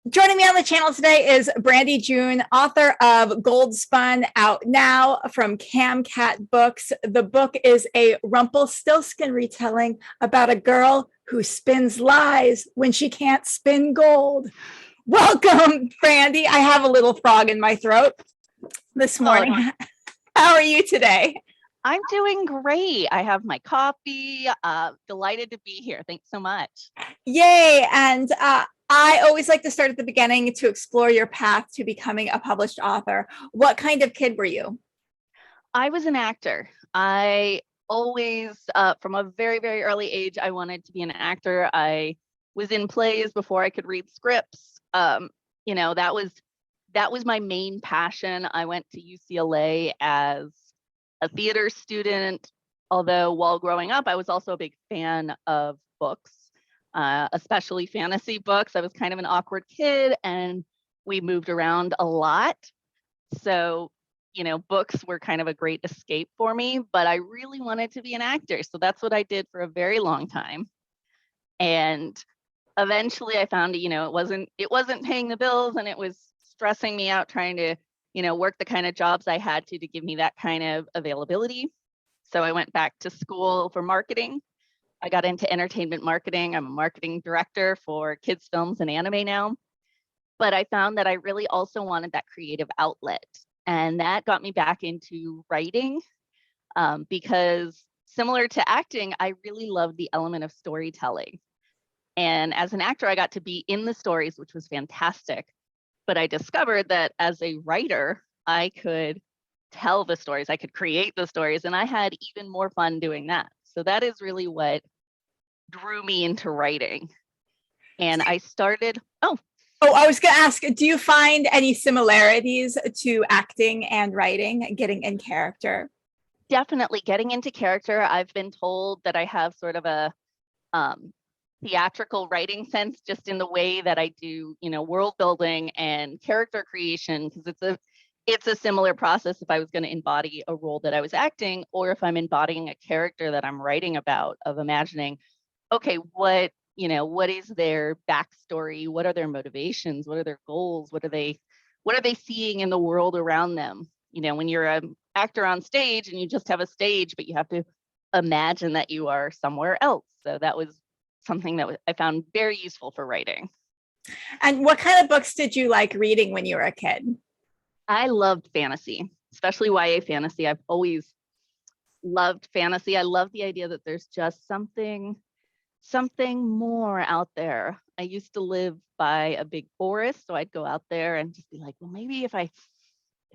Joining me on the channel today is Brandie June, author of Gold Spun, out now from CamCat Books. The book is a Rumpelstiltskin retelling about a girl who spins lies when she can't spin gold. Welcome, Brandie. I have a little frog in my throat this morning. Oh. How are you today? I'm doing great. I have my coffee. Delighted to be here. Thanks so much. Yay. And I always like to start at the beginning to explore your path to becoming a published author. What kind of kid were you? I was an actor. I always, from a very, very early age, I wanted to be an actor. I was in plays before I could read scripts. That was my main passion. I went to UCLA as a theater student, although while growing up, I was also a big fan of books, especially fantasy books. I was kind of an awkward kid and we moved around a lot. So, books were kind of a great escape for me, but I really wanted to be an actor. So that's what I did for a very long time. And eventually I found, it wasn't paying the bills and it was stressing me out trying to work the kind of jobs I had to give me that kind of availability. So I went back to school for marketing. I got into entertainment marketing. I'm a marketing director for kids films and anime now. But I found that I really also wanted that creative outlet. And that got me back into writing because similar to acting, I really loved the element of storytelling. And as an actor, I got to be in the stories, which was fantastic. But I discovered that as a writer, I could tell the stories, I could create the stories, and I had even more fun doing that. So that is really what drew me into writing. And I started, I was going to ask, do you find any similarities to acting and writing, getting in character? Definitely getting into character. I've been told that I have sort of a theatrical writing sense just in the way that I do, world building and character creation, because it's a similar process if I was going to embody a role that I was acting, or if I'm embodying a character that I'm writing about, of imagining, okay, what is their backstory? What are their motivations? What are their goals? What are they seeing in the world around them? When you're an actor on stage and you just have a stage, but you have to imagine that you are somewhere else. So that was something that I found very useful for writing. And what kind of books did you like reading when you were a kid? I loved fantasy, especially YA fantasy. I've always loved fantasy. I love the idea that there's just something more out there. I used to live by a big forest, so I'd go out there and just be like, well, maybe if I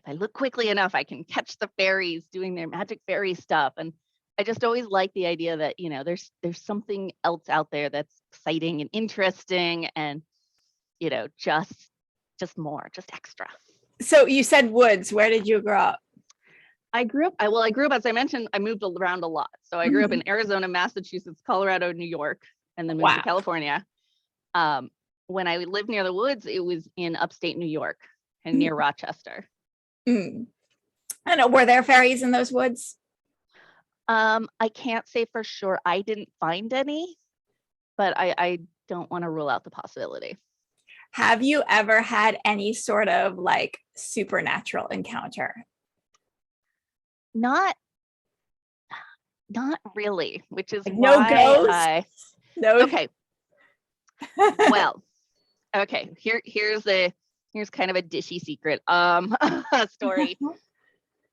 look quickly enough, I can catch the fairies doing their magic fairy stuff. And I just always like the idea that, there's something else out there that's exciting and interesting and, just more, just extra. So you said woods. Where did you grow up? I grew up, as I mentioned, I moved around a lot. So I grew up in Arizona, Massachusetts, Colorado, New York, and then moved to California. When I lived near the woods, it was in upstate New York and near Rochester. I don't know, were there fairies in those woods? I can't say for sure. I didn't find any, but I don't want to rule out the possibility. Have you ever had any sort of like supernatural encounter? Not really, which is like no why ghosts? No. Okay. Well, okay. Here's kind of a dishy secret story.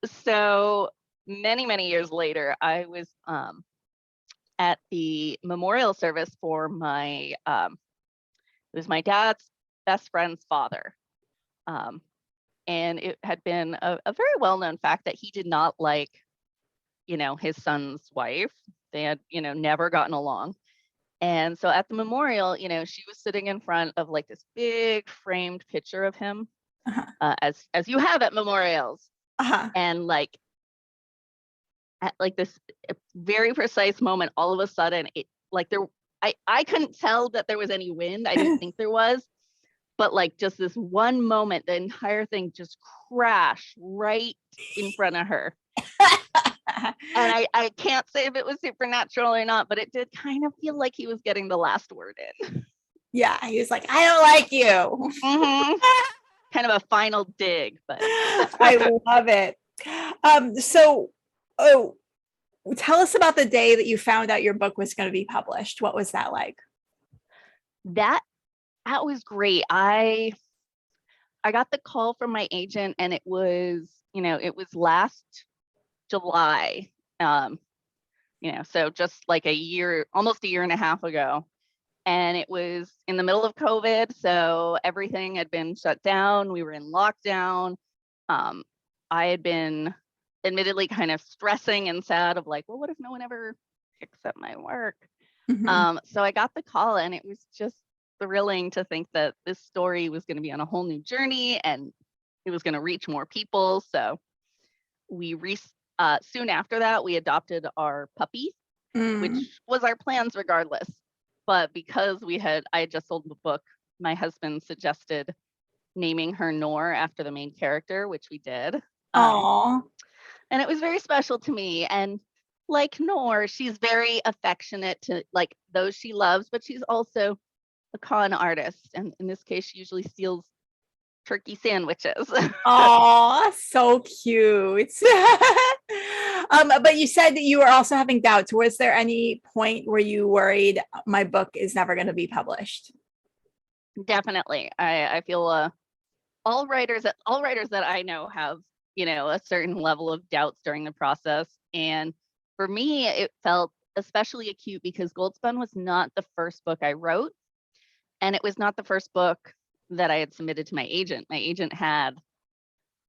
So many years later, I was at the memorial service for it was my dad's best friend's father. And it had been a very well-known fact that he did not like, his son's wife. They had, never gotten along. And so at the memorial, she was sitting in front of like this big framed picture of him, as you have at memorials. And like, at like this very precise moment, all of a sudden, I couldn't tell that there was any wind. I didn't think there was. But like just this one moment, the entire thing just crashed right in front of her. And I can't say if it was supernatural or not, but it did kind of feel like he was getting the last word in. Yeah, he was like, I don't like you. Hmm. Kind of a final dig, but I love it. So, oh, tell us about the day that you found out your book was going to be published. What was that like? that that was great. I got the call from my agent, and it was, it was last July. Um, so just like a year, almost a year and a half ago. And it was in the middle of COVID, so everything had been shut down. We were in lockdown. Um, I had been admittedly kind of stressing and sad of like, well, what if no one ever picks up my work? Mhm. So I got the call, and it was just thrilling to think that this story was going to be on a whole new journey and it was going to reach more people. So soon after that, we adopted our puppy, which Mm. was our plans regardless. But because I had just sold the book, my husband suggested naming her Nor after the main character, which we did. Aw. And it was very special to me. And like Nor, she's very affectionate to like those she loves, but she's also a con artist. And in this case, she usually steals turkey sandwiches. Aw, so cute. But you said that you were also having doubts. Was there any point where you worried my book is never going to be published? Definitely. I feel all writers that I know have, a certain level of doubts during the process. And for me, it felt especially acute because Gold Spun was not the first book I wrote, and it was not the first book that I had submitted to my agent. My agent had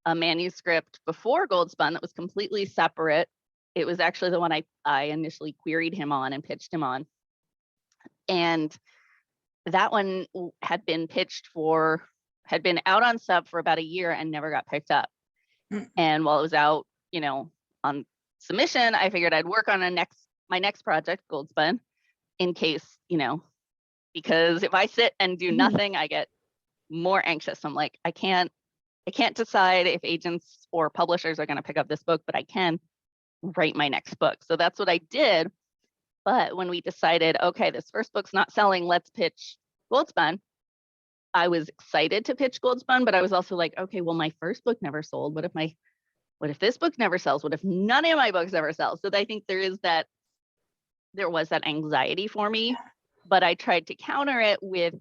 a manuscript before Gold Spun that was completely separate. It was actually the one I initially queried him on and pitched him on. And that one had been out on sub for about a year and never got picked up. Mm. And while it was out, on submission, I figured I'd work on my next project, Gold Spun, in case, because if I sit and do nothing, I get more anxious. I'm like, I can't decide if agents or publishers are going to pick up this book, but I can write my next book. So that's what I did. But when we decided, okay, this first book's not selling, let's pitch Gold Spun, I was excited to pitch Gold Spun, but I was also like, okay, well, my first book never sold. What if this book never sells? What if none of my books ever sell? So I think there was that anxiety for me, but I tried to counter it with,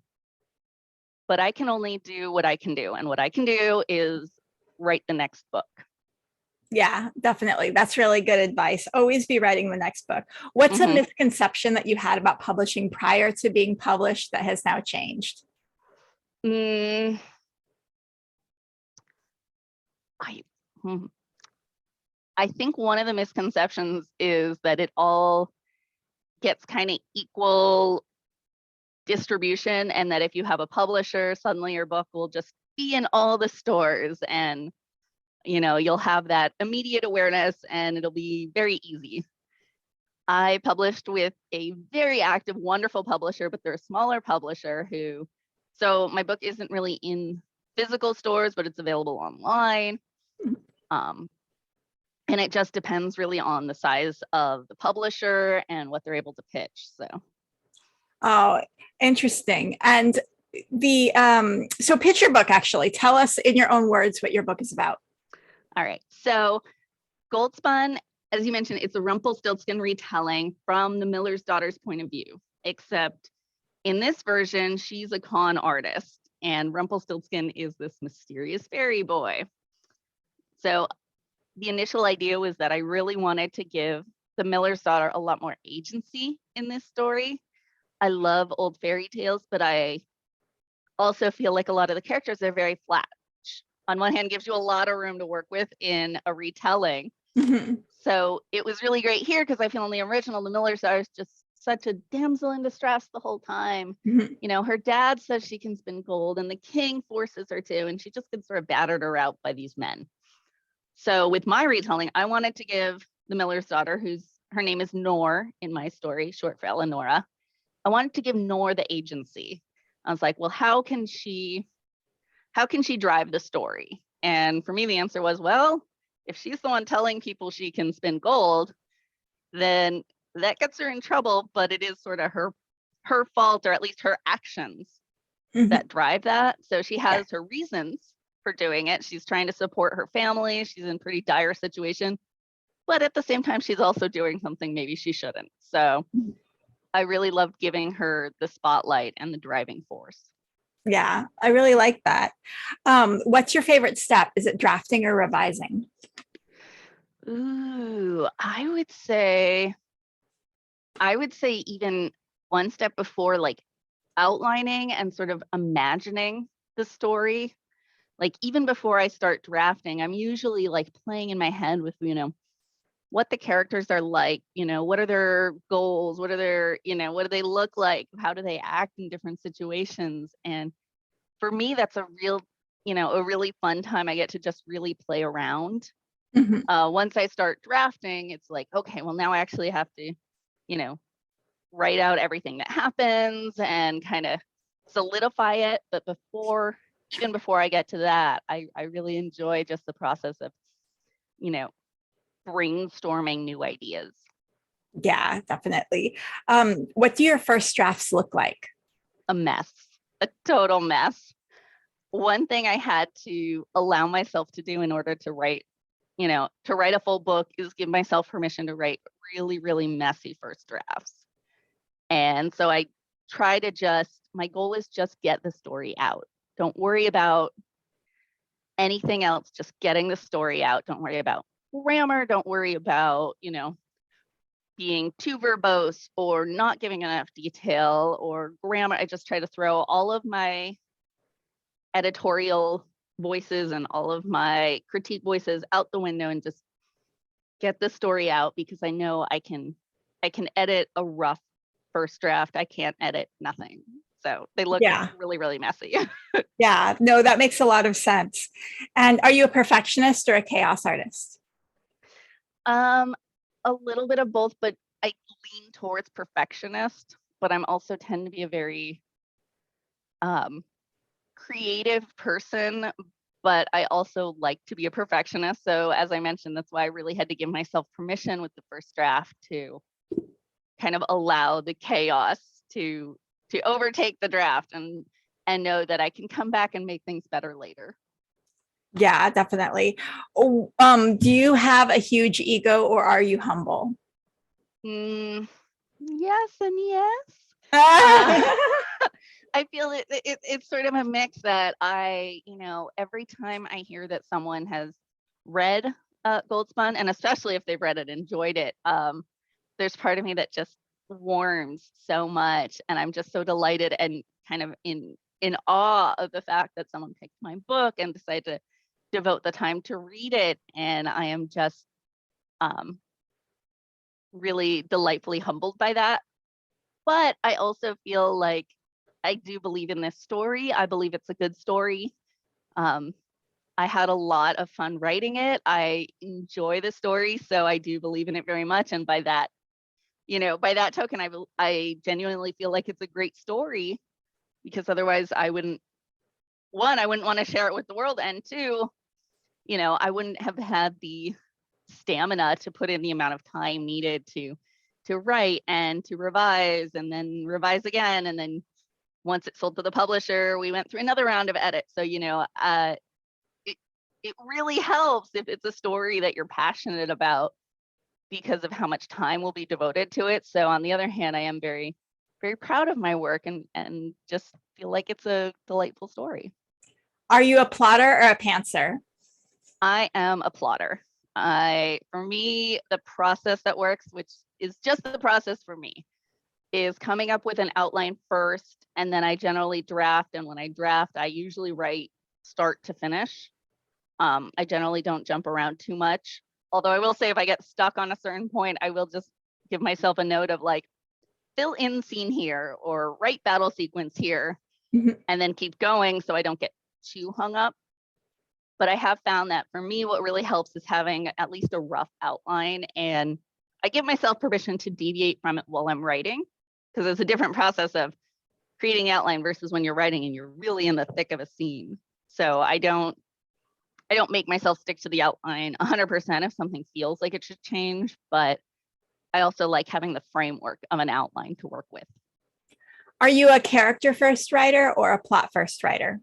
but I can only do what I can do. And what I can do is write the next book. Yeah, definitely. That's really good advice. Always be writing the next book. What's a misconception that you had about publishing prior to being published that has now changed? Mm, I, hmm. I think one of the misconceptions is that it all gets kind of equal distribution, and that if you have a publisher, suddenly your book will just be in all the stores, and you'll have that immediate awareness and it'll be very easy. I published with a very active, wonderful publisher, but they're a smaller publisher so my book isn't really in physical stores, but it's available online. And it just depends really on the size of the publisher and what they're able to pitch. Oh, interesting. And so pitch your book, actually. Tell us in your own words what your book is about. All right. So Gold Spun, as you mentioned, it's a Rumpelstiltskin retelling from the miller's daughter's point of view, except in this version, she's a con artist and Rumpelstiltskin is this mysterious fairy boy. So the initial idea was that I really wanted to give the miller's daughter a lot more agency in this story. I love old fairy tales, but I also feel like a lot of the characters are very flat. On one hand, gives you a lot of room to work with in a retelling. Mm-hmm. So it was really great here because I feel in the original, the miller's daughter is just such a damsel in distress the whole time. Mm-hmm. Her dad says she can spin gold and the king forces her to, and she just gets sort of battered her out by these men. So with my retelling, I wanted to give the miller's daughter, her name is Nor in my story, short for Eleonora. I wanted to give Nor the agency. I was like, well, how can she drive the story? And for me, the answer was, well, if she's the one telling people she can spin gold, then that gets her in trouble, but it is sort of her fault, or at least her actions that drive that. So she Yeah. has her reasons for doing it. She's trying to support her family. She's in a pretty dire situation, but at the same time, she's also doing something maybe she shouldn't. So I really loved giving her the spotlight and the driving force. Yeah, I really like that. What's your favorite step? Is it drafting or revising? Ooh, I would say even one step before, like outlining and sort of imagining the story. Like even before I start drafting, I'm usually like playing in my head with, what the characters are like, what are their goals? What are their, what do they look like? How do they act in different situations? And for me, that's a really fun time. I get to just really play around. Mhm. Once I start drafting, it's like, okay, well, now I actually have to, you know, write out everything that happens and kind of solidify it. But even before I get to that, I really enjoy just the process of, you know, brainstorming new ideas. Yeah, definitely. What do your first drafts look like? A mess, a total mess. One thing I had to allow myself to do in order to write a full book is give myself permission to write really, really messy first drafts. And so I try to my goal is just get the story out. Don't worry about anything else, just getting the story out. Don't worry about grammar. Don't worry about, being too verbose or not giving enough detail or grammar. I just try to throw all of my editorial voices and all of my critique voices out the window and just get the story out, because I know I can edit a rough first draft. I can't edit nothing. So they look Yeah, really, really messy. yeah, no, that makes a lot of sense. And are you a perfectionist or a chaos artist? um, a little bit of both, but I lean towards perfectionist, but I'm also tend to be a very um creative person, but I also like to be a perfectionist. So as I mentioned, that's why I really had to give myself permission with the first draft to kind of allow the chaos to overtake the draft and know that I can come back and make things better later. Yeah, definitely. Oh, do you have a huge ego or are you humble? Mm, yes and yes. Uh, Ah, I feel it's sort of a mix that every time I hear that someone has read Gold Spun, and especially if they've read it, enjoyed it, there's part of me that just warms so much, and I'm just so delighted and kind of in awe of the fact that someone picked my book and decided to devote the time to read it, and I am just um, really delightfully humbled by that. But I also feel like I do believe in this story. I believe it's a good story. Um, I had a lot of fun writing it. I enjoy the story, so I do believe in it very much. And by that token, I genuinely feel like it's a great story, because otherwise I wouldn't want to share it with the world, and two, I wouldn't have had the stamina to put in the amount of time needed to write and to revise and then revise again. And then once it sold to the publisher, we went through another round of edits. So, it, it really helps if it's a story that you're passionate about, because of how much time will be devoted to it. So on the other hand, I am very, very proud of my work and just feel like it's a delightful story. are you a plotter or a pantser? I am a plotter. For me, the process that works, which is just the process for me, is coming up with an outline first, and then I generally draft. And when I draft, I usually write start to finish. I generally don't jump around too much. Although I will say, if I get stuck on a certain point, I will just give myself a note of like, fill in scene here or write battle sequence here, Mhm. and then keep going so I don't get too hung up. But I have found that for me, what really helps is having at least a rough outline, and I give myself permission to deviate from it while I'm writing, because it's a different process of creating the outline versus when you're writing and you're really in the thick of a scene. So I don't make myself stick to the outline 100% if something feels like it should change, but I also like having the framework of an outline to work with. Are you a character first writer or a plot first writer?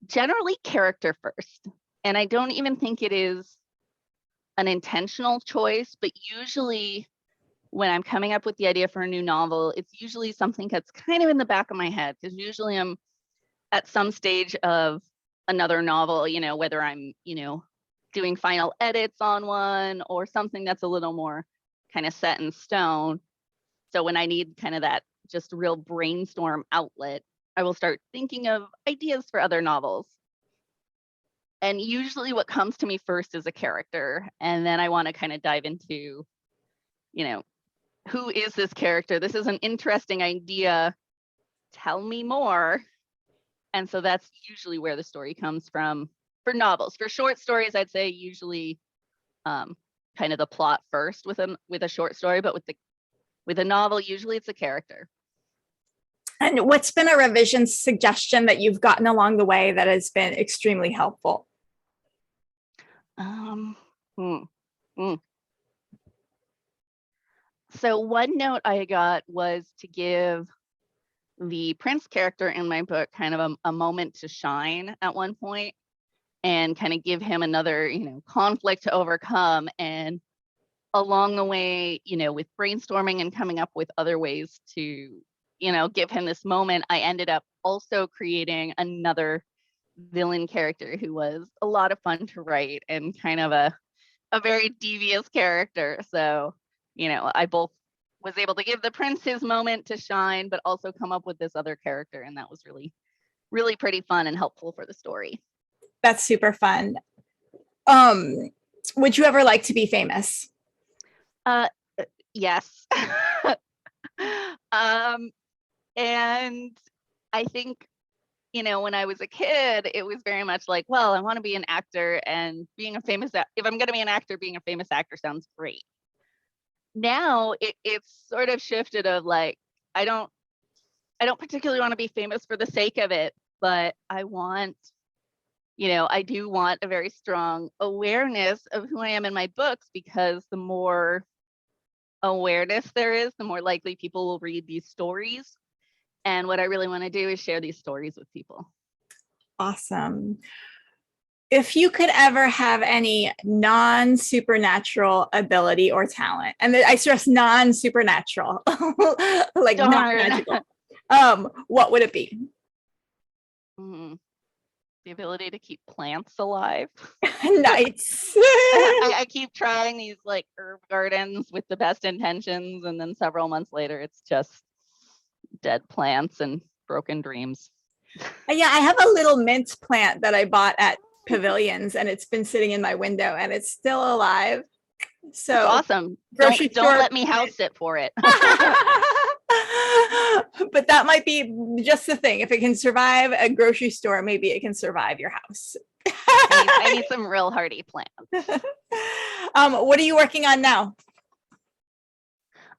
Generally character first. And I don't even think it is an intentional choice, but usually when I'm coming up with the idea for a new novel, it's usually something that's kind of in the back of my head, because usually I'm at some stage of another novel, whether I'm, doing final edits on one or something that's a little more kind of set in stone. So when I need kind of that just real brainstorm outlet, I will start thinking of ideas for other novels. And usually what comes to me first is a character. And then I want to kind of dive into, who is this character? This is an interesting idea. Tell me more. And so that's usually where the story comes from for novels. For short stories, I'd say usually kind of the plot first with a short story, but with a novel, usually it's a character. And what's been a revision suggestion that you've gotten along the way that has been extremely helpful? So one note I got was to give the Prince character in my book kind of a moment to shine at one point, and kind of give him another, conflict to overcome. And along the way, with brainstorming and coming up with other ways to, give him this moment, I ended up also creating another villain character who was a lot of fun to write and kind of a very devious character. So, I both was able to give the Prince his moment to shine, but also come up with this other character. And that was really, really pretty fun and helpful for the story. That's super fun. Would you ever like to be famous? Yes. And I think, when I was a kid, it was very much like, well, I want to be an actor, and if I'm going to be an actor, being a famous actor sounds great. Now it's sort of shifted of like, I don't particularly want to be famous for the sake of it, but I want, I do want a very strong awareness of who I am in my books, because the more awareness there is, the more likely people will read these stories. And what I really want to do is share these stories with people. Awesome. If you could ever have any non-supernatural ability or talent, and I stress non-supernatural, like not magical, what would it be? The ability to keep plants alive. Nice. I keep trying these like herb gardens with the best intentions, and then several months later, it's just dead plants and broken dreams. Yeah, I have a little mint plant that I bought at Pavilions, and it's been sitting in my window, and it's still alive. So that's awesome. Don't let me house sit for it. But that might be just the thing. If it can survive a grocery store, maybe it can survive your house. I need some real hardy plants. What are you working on now?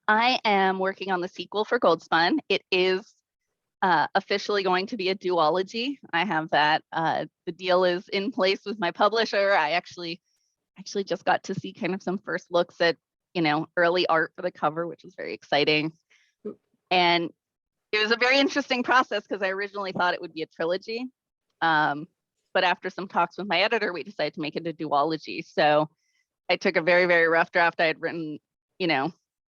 I am working on the sequel for Gold Spun. It is officially going to be a duology. I have that. The deal is in place with my publisher. I actually just got to see kind of some first looks at, early art for the cover, which was very exciting. And it was a very interesting process, because I originally thought it would be a trilogy. But after some talks with my editor, we decided to make it a duology. So I took a very, very rough draft I had written,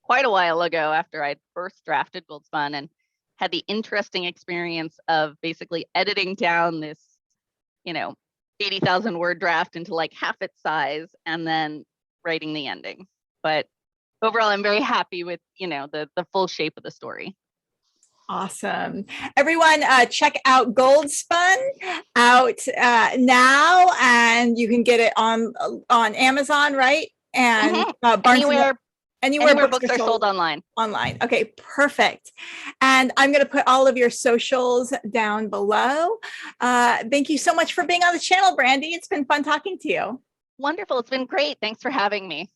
quite a while ago after I'd first drafted Gold Spun, and had the interesting experience of basically editing down this, 80,000 word draft into like half its size, and then writing the ending. But overall, I'm very happy with, the full shape of the story. Awesome. Everyone, check out Gold Spun out now, and you can get it on Amazon, right? And anywhere books are sold online. Okay, perfect. And I'm going to put all of your socials down below. Thank you so much for being on the channel, Brandie. It's been fun talking to you. Wonderful. It's been great. Thanks for having me.